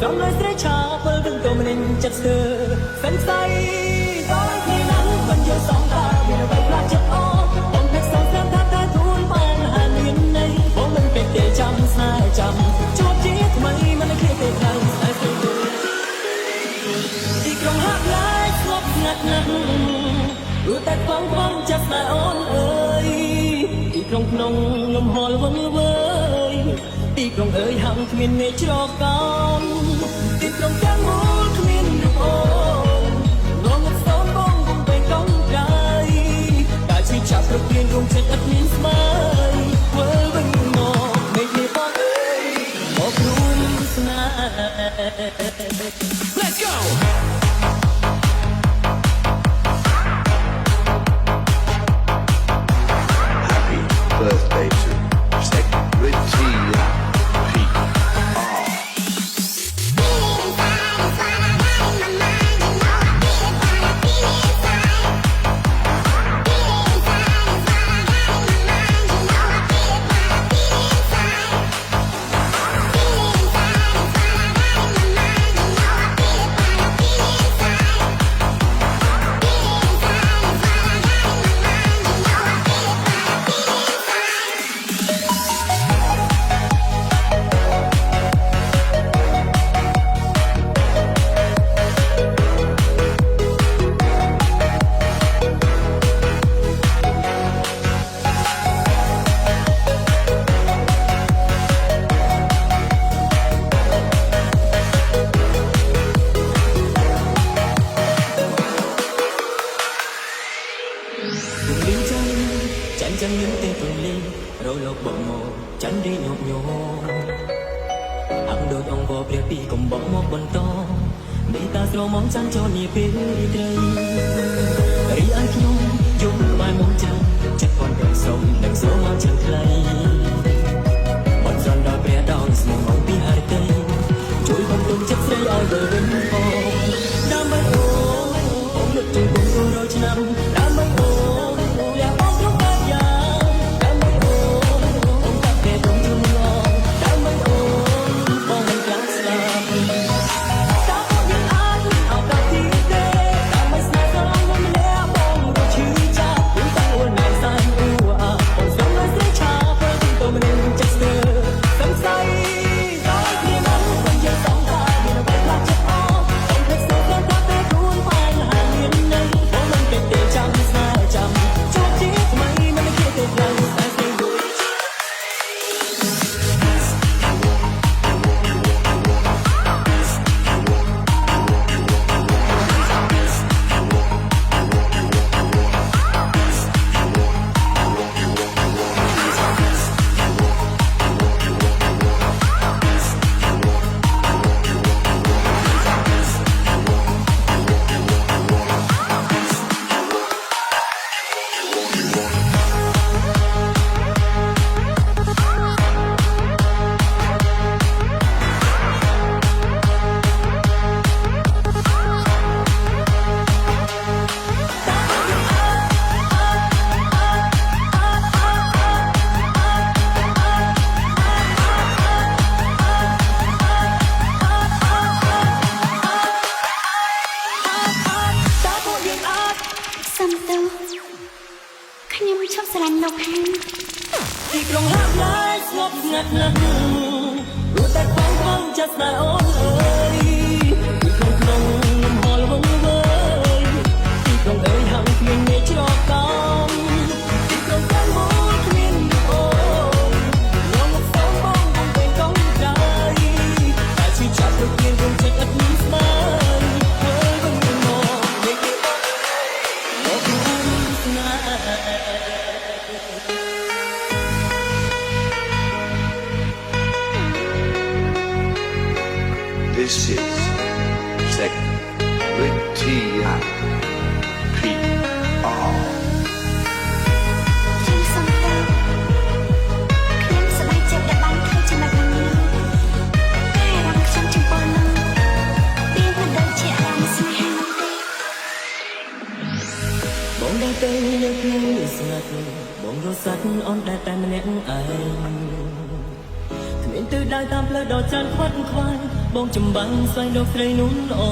From lời sẽ trả bởi vẫn tôi mình chất sơ phấn say có khi nắng vẫn giờ sóng ta vì nó vậy là chất ó ông thích sóng xem thác ta thun ban hà miền này bố mình biệt để chăm sai chăm chúa chiếc mây mà nó kia về thay sai sai đi trong hát lái ngọc ngặt ngặt ưu tết vắng vắng chắc là ôn ơi đi trong nông ngầm hò vâng vơi đi trong ơi hằng miền ngày cho con đi trong cánh mút miền được ôn ngõ ngất sớm bông cùng về công trai đã suy chạp được tiền cùng trên đất miền mây với vinh ngọ ngày đi bóng ơi một luôn Let's go. Birthday to Secretary Pete R. Chẳng những tên tuần ly rồi lộc bộng mồ chẳng đi nhột nhột hằng đôi ông vô bia pi cùng bóng một bần to để ta sâu mong chẳng cho nhịp bê đây ri ai nhung dùng bài mong chẳng chắc còn đợi sông đằng số mang chẳng thay bọn giòn đòi bé đau mong mong pi hai tay chuối bông tung chất dây ai về bên phố đam mê ôm lực trên cùng cô đôi chân đam mêខ្ញុំឈប់ស្រឡាញ់លោកហានទីក្រុងហាប់ឡាយស្ងប់ស្ងាត់ណាស់รู้แต่ความหวังจะสายอ่อนเอ่ยที่ក្រុងក្នុងលំហលវង្វេងទីក្រុងเอ่ยហាំគ្មានមេច្រកកោងទីក្រុងទាំងមូលគ្មានអូនងងស្ទងបងបងពេញកងใจតែជីចាប់ទៅគៀងក្នុងចិត្តអត់មានស្មើធ្វើវិញមកនេះគេបងមកខ្លួនស្នេហ៍This is Secretary Pete R. ខ្ញុំសុំតើខ្ញុំសប្បាយចិត្តដែលបានធ្វើចំណុចនេះតែអារម្មណ៍ខ្ញុំចំពោះនោះវាមិនដូចជាអារម្មណ៍ស្នេហានោះទេបងដឹងទេនៅក្នុងស្ងាត់បងរសាត់អនតែម្នាក់ឯងគ្មាន មានទិសដៅតាមផ្លូវដ៏ចាន់ខ្វាត់ខ្វាយបងចំបាំងស្វែងរកស្រីនោះល្អ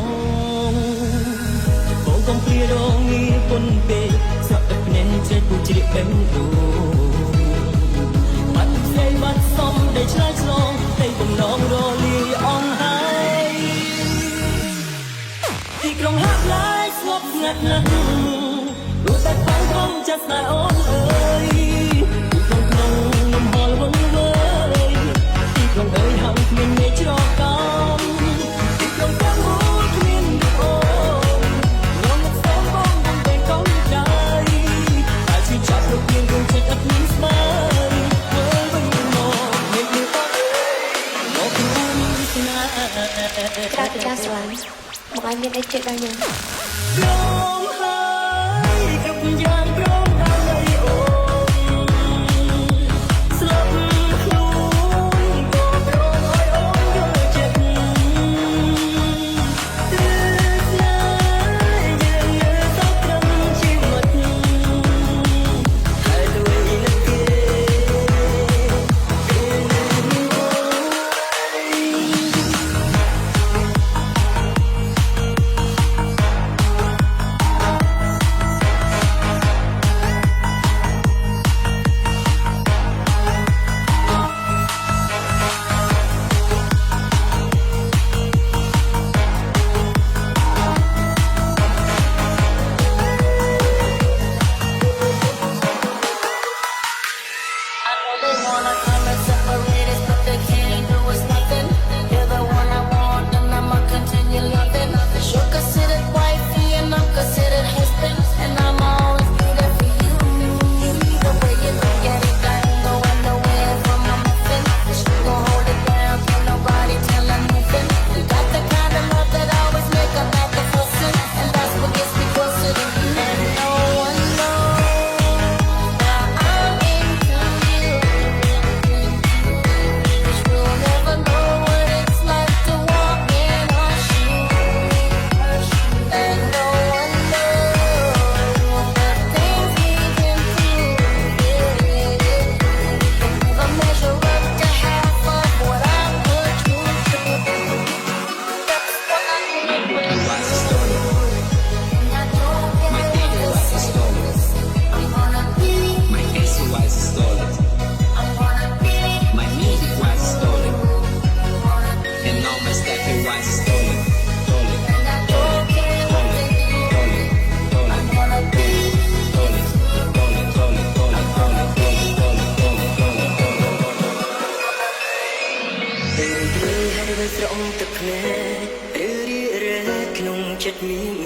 បងកុំព្រារងងារពុនពេកស្រក់ទឹកភ្នែកជ្រែកពូជ្រាបបេះដូងបាត់ស្រីបាត់សំដែលឆ្លើយឆ្លងតែបំណងរលាយអស់ហើយទីក្រុងហាប់ឡាយស្ងប់ស្ងាត់ណាស់រួចតែផាំងផងចិត្តតែអូនអើយទីក្រុងក្នុងលំហលវង្វើយទីក្រុងអើយហាំគ្មានមេឃច្រកកំទីក្រុងទាំងមូលគ្មានអូនងងឹតសូមបងមិនតែកូនដៃតែឈឺចាប់លោកមានគង់ចិត្តអត់មានស្មើមើលវិញមកមានមានបងអើយមកគួនស្នេហ៍ ក្រៅពីការស្រឡាញ់មកឲ្យមានអីចិត្តដល់យើង ព្រមហើយគ្រប់យ៉ាងព្រមដើម្បីអូនស្លាប់ខ្លួនក៏ព្រមឲ្យអូនយល់ចិត្តទើបស្នេហ៍យើងនៅតែត្រឹមជីវិតហើយដូចនឹកគេពេលនេះអូI know they wanna come and separate us, but they can't do us nothing. You're the one I want, and I'ma continue loving. You're considered wifey, and I'm considered husband, and I'ma always be there for you. The way you look at it, I ain't going nowhere from my muffin. You gon' hold it down, can't nobody tell her nothing. You got the kind of love that always make a back and fussing, and that's what gets me closer to you. And no one knows that I'm into you. 'Cause we'll never know what it's like to walk in our shoes. And no one knows the things we've been through. Can never measure up to half of what I put you through. That's what I need when you and I don't care what this is. I'm gonna be, My SOS is stolen. I'm gonna be, My music was stolen. gonna be. And all my stuff it was stolen. Stolen. And I don't care what they do. Stolen. Stolen. I'm gonna be, Stolen. Stolen. Stolen. Stolen. Stolen. Stolen. Stolen. Stolen. Stolen. ពេលព្រឺហើយវិញស្រង់ទឹកភ្នែកឬរីរែកក្នុងចិត្តមាន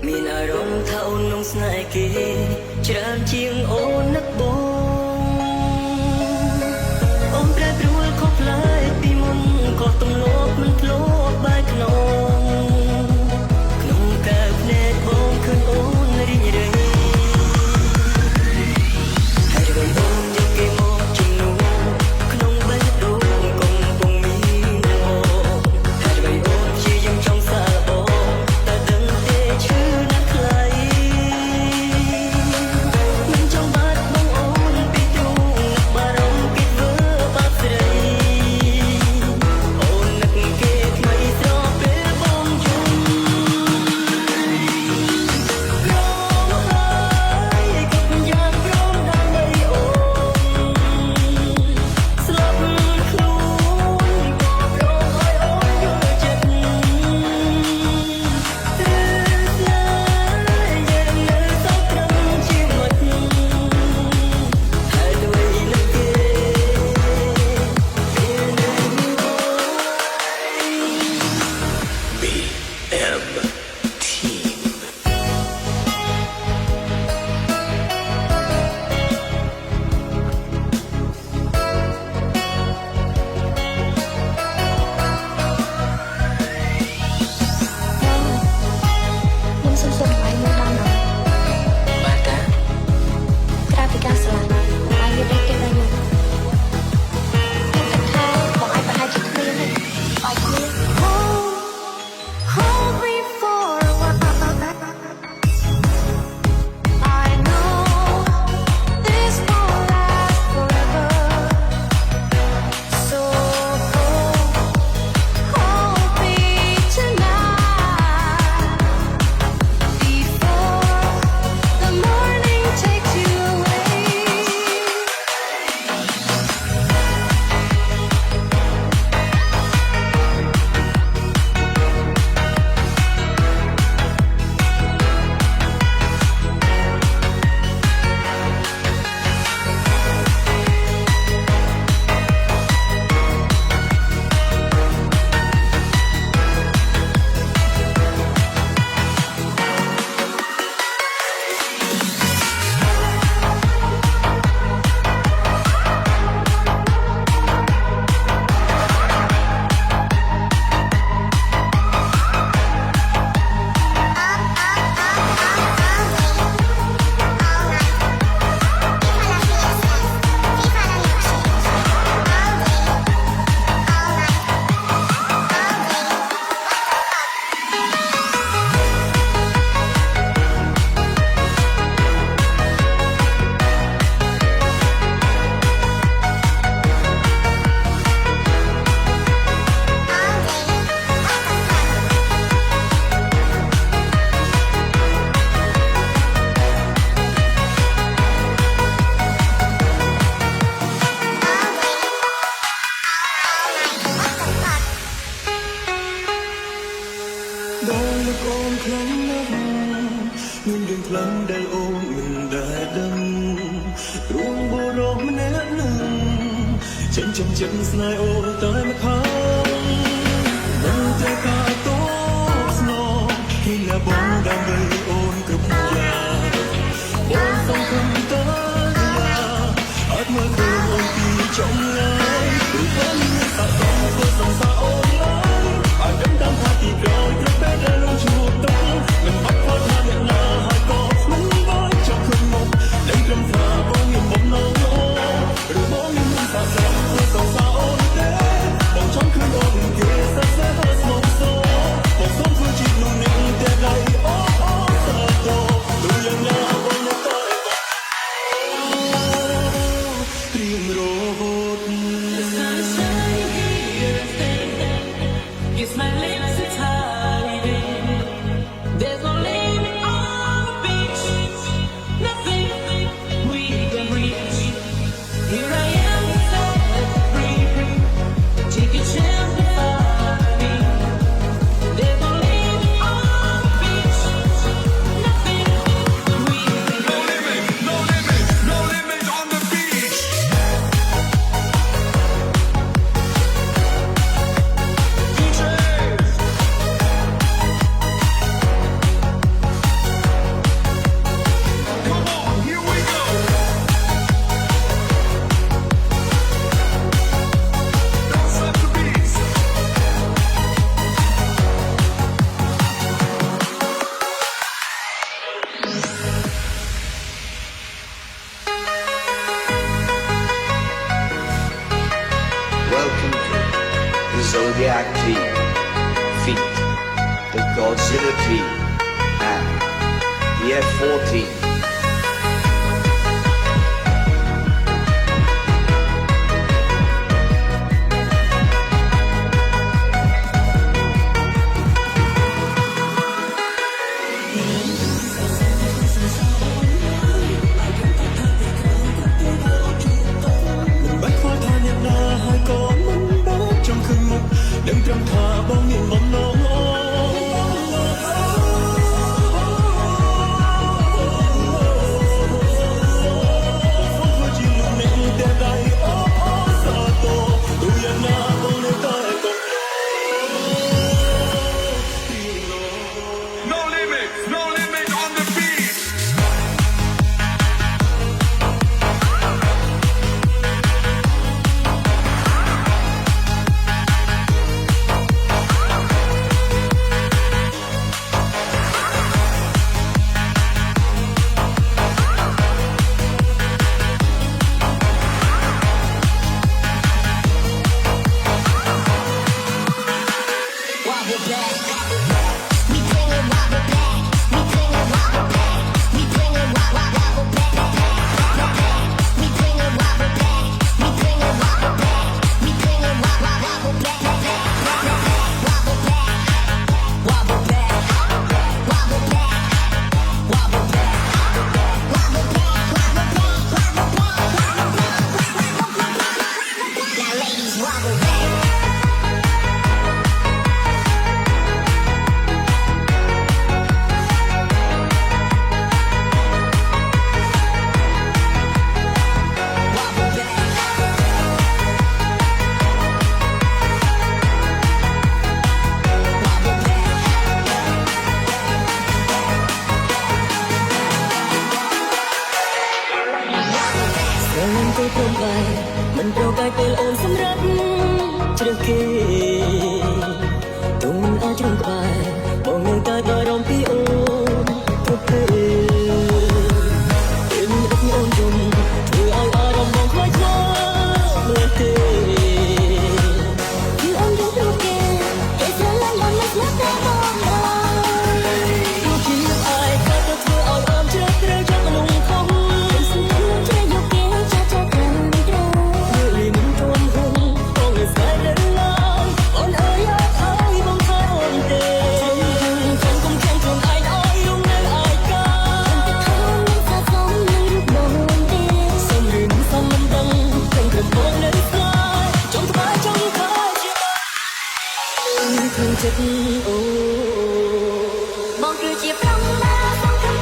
មានអារម្មណ៍ថាអូននឹងស្នេហ៍គេច្រើនជាងអូននឹកបងអូនប្រែប្រួលខុសប្លែកពីមុនក៏ទំលាប់មិនធ្លាប់បែកក្នុងកែវភ្នែកបងឃើញអូនរីករាយហើយរឿងអូនយកគេមកជំនួសក្នុងបេះដូងកំពុងមានមកហើយបីអូនជាយើងចង់សាបងតែដឹងទេឈឺណាស់ខ្លៃមិនចង់បាត់ មានរឿងខ្លាំងដែលអូនមិនដែលដឹងរួងបរោះម្នាក់នឹងចិញ្ចឹមចិត្តស្នេហ៍អូនតែម្ខាងមិនតែការតបស្នងពីណាបងដើម្បីអូនគ្រប់យ៉ាងបងសង្ឃឹមតើអត់មកคืนអូនពីចំណាយព្រោះបងមានសាក់សមធ្វើសង្សារអូនឡើយអត់ដឹងតាមថាទីក្រោយត្រូវតែដែលលងឈ្មោះទឹកមិនអត់ខត់ថាអ្នកណាហើយក៏មិនបានចង់ឃើញមកដែលត្រឹមថាបងមានបំណងឬបងមានសាក់សមធ្វើសង្សារអូនទេបងចង់ឃើញអូនគេសរសើរស្មោកសរបងសូមធ្វើជានោះនេះតែដៃអូសាទរដូចយ៉ាងណាបងនៅតែត្រៀមរហូត It's my lips that's hiding. There's no limit on the beach. Nothing we can reach. Here I am, set free. Take a chance to find me. There's no limit on the beach. Nothing we can reach. No limit on the beach. Come on, here we go. Don't stop the beats. Welcome to the Zodiac Team. Feat. The Godzilla Team. And the F-14. Bách khoa tha nhạc na hai có mân bó trong khưng mục đừng trầm thả bóng nhìn bóng nóng No limit on the beach. Wobble back. We bring it wobble back. We bring it wobble back. We bring it wobble back. We bring it wobble back. We bring it wobble back. We bring it wobble back. Wobble back. Wobble back. Wobble back. Wobble back. Wobble back. Now ladies wobble back. Wobble back. Wobble back. ស្រលាញ់ទៅព្រមបែមិនប្រកែកពេលអូនសម្រាប់ជ្រើសគេទូមិនអាចជ្រុំក្បែរបងនៅតែបារម្ភពីអូនគ្រប់ពេលពេលនេះអូនយំធ្វើឲ្យអារម្មណ៍បងខ្វាយខ្វល់មើលទេ You only look at it's a lie on the left and on the ទូជាអាយក៏ទៅធ្វើឲ្យអូនជ្រើសរើសចិត្តមនុស្សខុស Try you get cha cha cha. លីមិនទ្រាំហួងបងនៅស្នេហ៍រលងអូនអើយអើយបងថាអូនទេខ្ញុំកុំខាំងខ្លួនឯងឲ្យរងនៅឯកា Sa sông như bồn đêm. សុំរឿងសុំមិនដឹងខ្ញុំគ្រប់បងនៅស្គាល់ចង់ក្បែរចង់ខើជាខ្លួនចិត្តអូ Bông cười chia phong ba phong thắm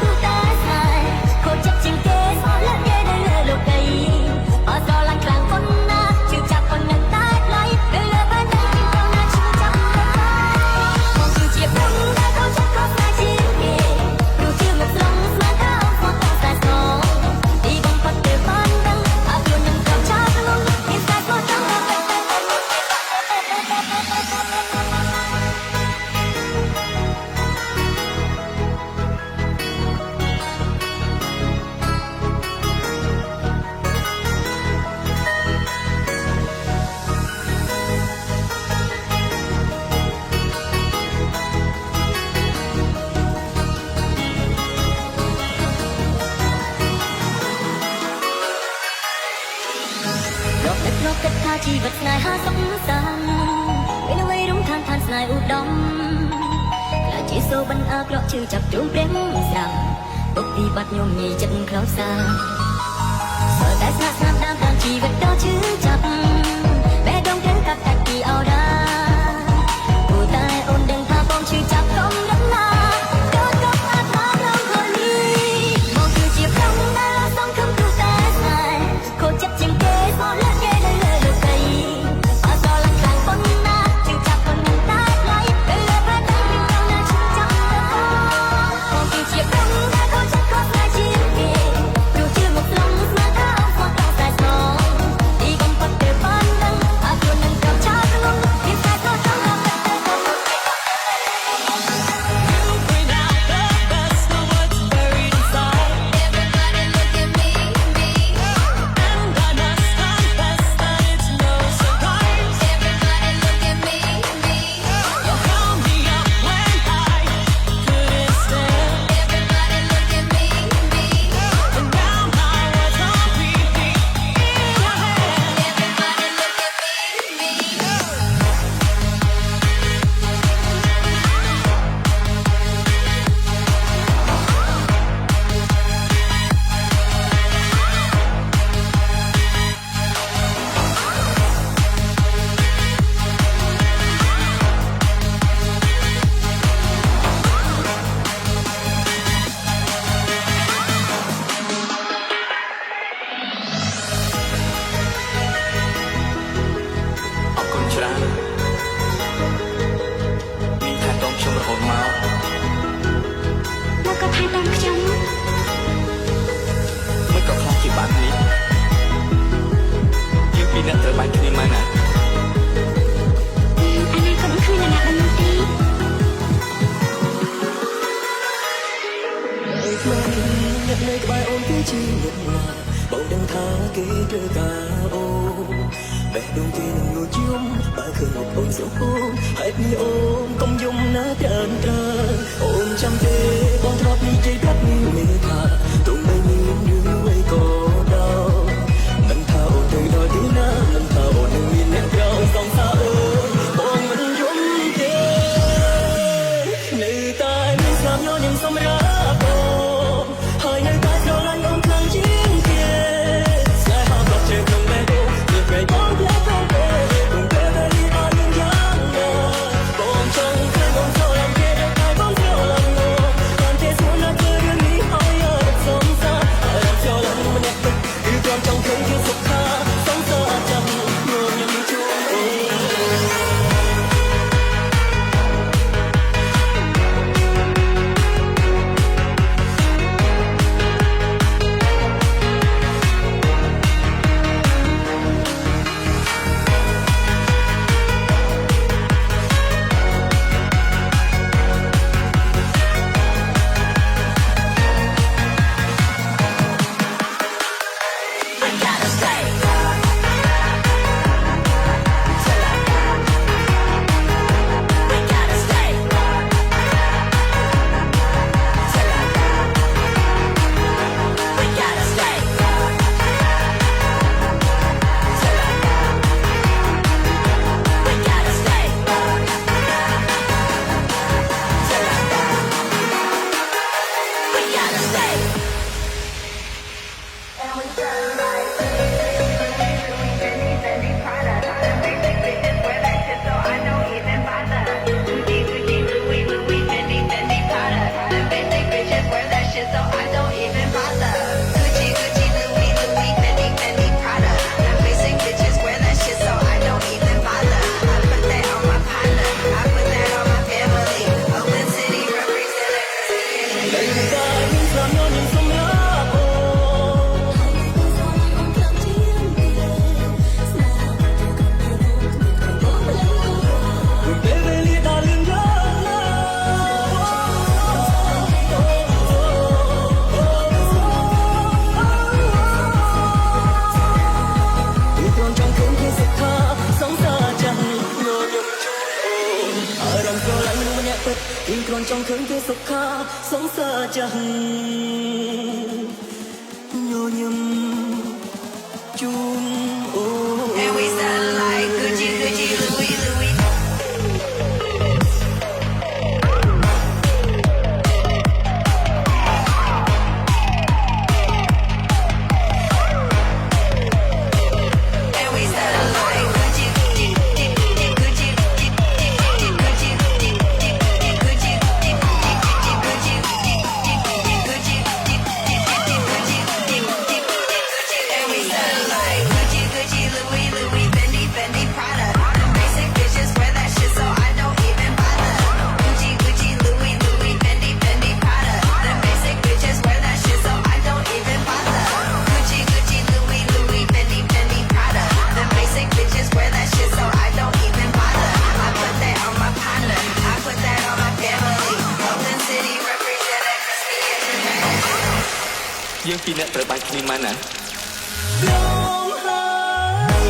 ថាជីវិតស្នេហាសុខសាន្តមានអ្វីរំខានឋានស្នេហ៍ឧត្តមក្លាយជាសូបន្អាក្រក់ជឿចាប់ទ្រង់ព្រាំស្រាំពុកពីបាត់ញោមញីចិត្តខ្លោចសាសើតែស្នាក់ស្នាប់ដើមជីវិតដ៏ជឿចាប់បេះដូងទាំងកាត់តាច់ពីអរ៉ាព្រោះតែអូនដឹងថាបងឈឺចាប់កុំរំលាដូចកុំអាត្មាក្នុងខ្លួននេះមកគឺជាព្រំដែលសងខំព្រោះតែស្នេហ៍ខូចចិត្តជាងគេស្មោះលើគេនៅលើលោកីអត់ដល់ខ្លាំងប៉ុណ្ណាជឿចាប់ប៉ុណ្ណាតែថ្លៃពេលលើប្រតាំងពីក្នុងណាឈឺចាប់បងគឺជាព្រំដែលខូចចិត្តខុសស្នេហ៍ជាងគេព្រោះជឿមកក្នុងស្មារតីអត់ស្មោះតែស្មោះទីកំពុតទៅបានដឹងអាខ្លួននឹងកំឆាក្នុងមានតែខុសចង់ដល់តែបង Everybody look at me, me. And I must confess that it's no surprise. Everybody look at me, me. You held me up when I couldn't stand. Everybody look at me, me. And now I was on repeat in your hand. Everybody look at me, me.អរគុណច្រើនមានថែទាំខ្ញុំរហូតមក លោកក៏ថែទាំខ្ញុំ មិនក៏ខ្លាចជាបាននេះយើងពីរអ្នកត្រូវបានគ្នាមកណា អនាគតមិនឃើញអ្នកណាបាននោះទេ អើយខ្លាំងអ្នកនៅក្បែរអូនគឺជាអ្នកណាបងដឹងថាគេត្រូវការអូនបេះដូងគេនឹងលួចយំបើឃើញមុខអូនសោកហេតុនេះអូនកុំយំណាត្រានត្រើអូនចាំទេបងធ្លាប់និយាយប្រាប់នេះមេថាទោះបីមានរឿងអ្វីក៏ដោយមិនថាអូនទៅដល់ទីណាមិនថាអូននឹងមានអ្នកក្រោយសងសារអូនបងមិនយំទេនៅតែមានស្នាមញញឹមសម្រាប់អូនហើយនៅតែស្រឡាញ់អូនខ្លាំងជាងគេស្នេហាប្រត់ជើងក្នុងបេះដូងមានពេលបងផ្លែផងទេក្នុងពេលដែលលីអត់មានយ៉ាងណាបងចង់ឃើញអូនស្រឡាញ់គេដូចតែបងស្រឡាញ់អូនបានទេស្មោះណាស់គឺរឿងនេះឲ្យអរសុំសាអរស្រឡាញ់ម្នាក់ទឹកគឺគ្រាន់ចង់ឃើញគេសុខាសងសារចាំញញឹមជួបអូន I gotta stay. I gotta stay. We gotta stay. We gotta stay. We gotta stay.គ្រាន់ចង់ឃើញគេសុខាសងសារចាស់ញញឹមជូនអូ And we stand យើងពីរអ្នកត្រូវបាច់គ្នាមែនណា ព្រមហើ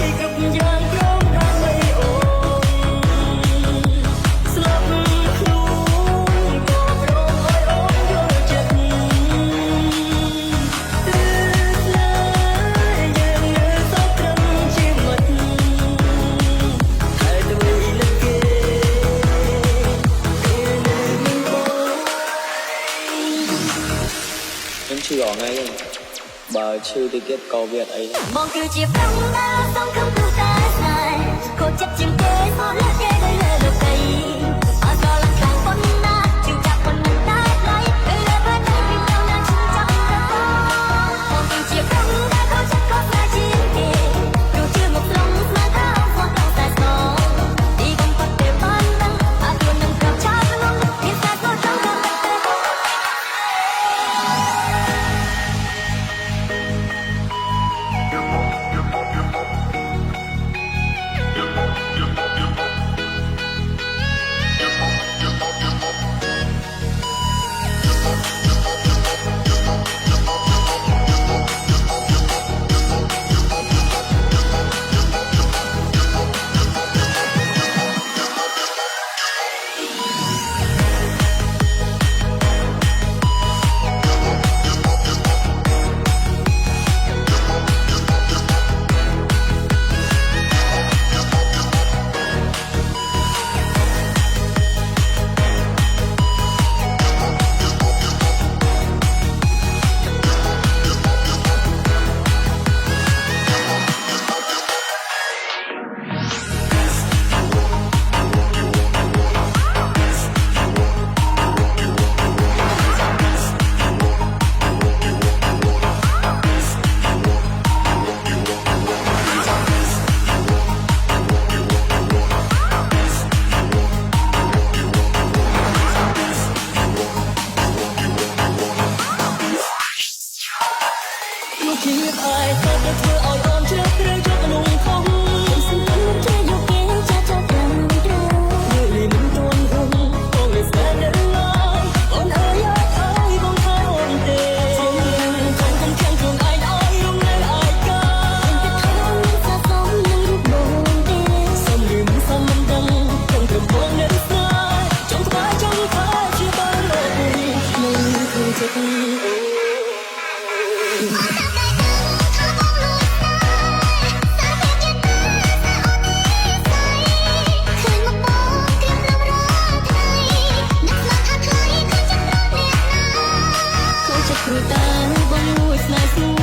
យគ្រប់យ៉ាងព្រមដើម្បីអូនស្លាប់ខ្លួនក៏ព្រមឲ្យអូនយល់ចិត្តទើបស្លាយើងនៅសោកត្រឹមជាមិត្តហើយទៅលើគេពេលនៅមិនបងខ្ញុំឈឺអងហើយបើឈឺទៅទៀតក៏វាអត់អី បងគឺជាប្រុងដែលសងកំពុតែស្នេហ៍ខូចចិត្តជាងគេសោះលើគេនៅលើលោកីអត់ដល់ខ្លាំងប៉ុណ្ណាជាងចាប់ប៉ុណ្ណាតែដៃពេលលើបើតែពីទៅណាជាងចាប់ទៅបងគឺជាប្រុងដែលខូចចិត្តក៏ស្នេហ៍ជាងគេព្រោះជាមកត្រង់ស្មានថាអត់ដល់តែស្នងទីកំពុតតែបានដឹងអត់ខ្លួននឹងក្រោបឆាក្នុងមានតែស្នងចង់ដល់តែ មកជាតិអាយទៅធ្វើឲ្យអូនជ្រៅជ្រៅជាប់ក្នុងខំ សង្ឃឹមគេយកគេចាស់ចាស់ត្រឹមត្រូវ លើលីមិនទាន់ហុំបងលេស្នេហ៍នៅឡើយអូនអើយអើយបងថែអូនទេសូមចាំកុំខាំងខ្លួនឯងឲ្យរងនៅឯកា តែថែអូនមិនស័ក្តិសមនឹងរូបបងទេ សូមលឺមិនសមមិនដឹងចង់ត្រឹមបងនៅស្នេហ៍ចង់ក្បែរចង់ថាជាបានលោកនេះនៅក្នុងចិត្តអូ គ្រូតាបងលួចស្នេហ៍ស្នួ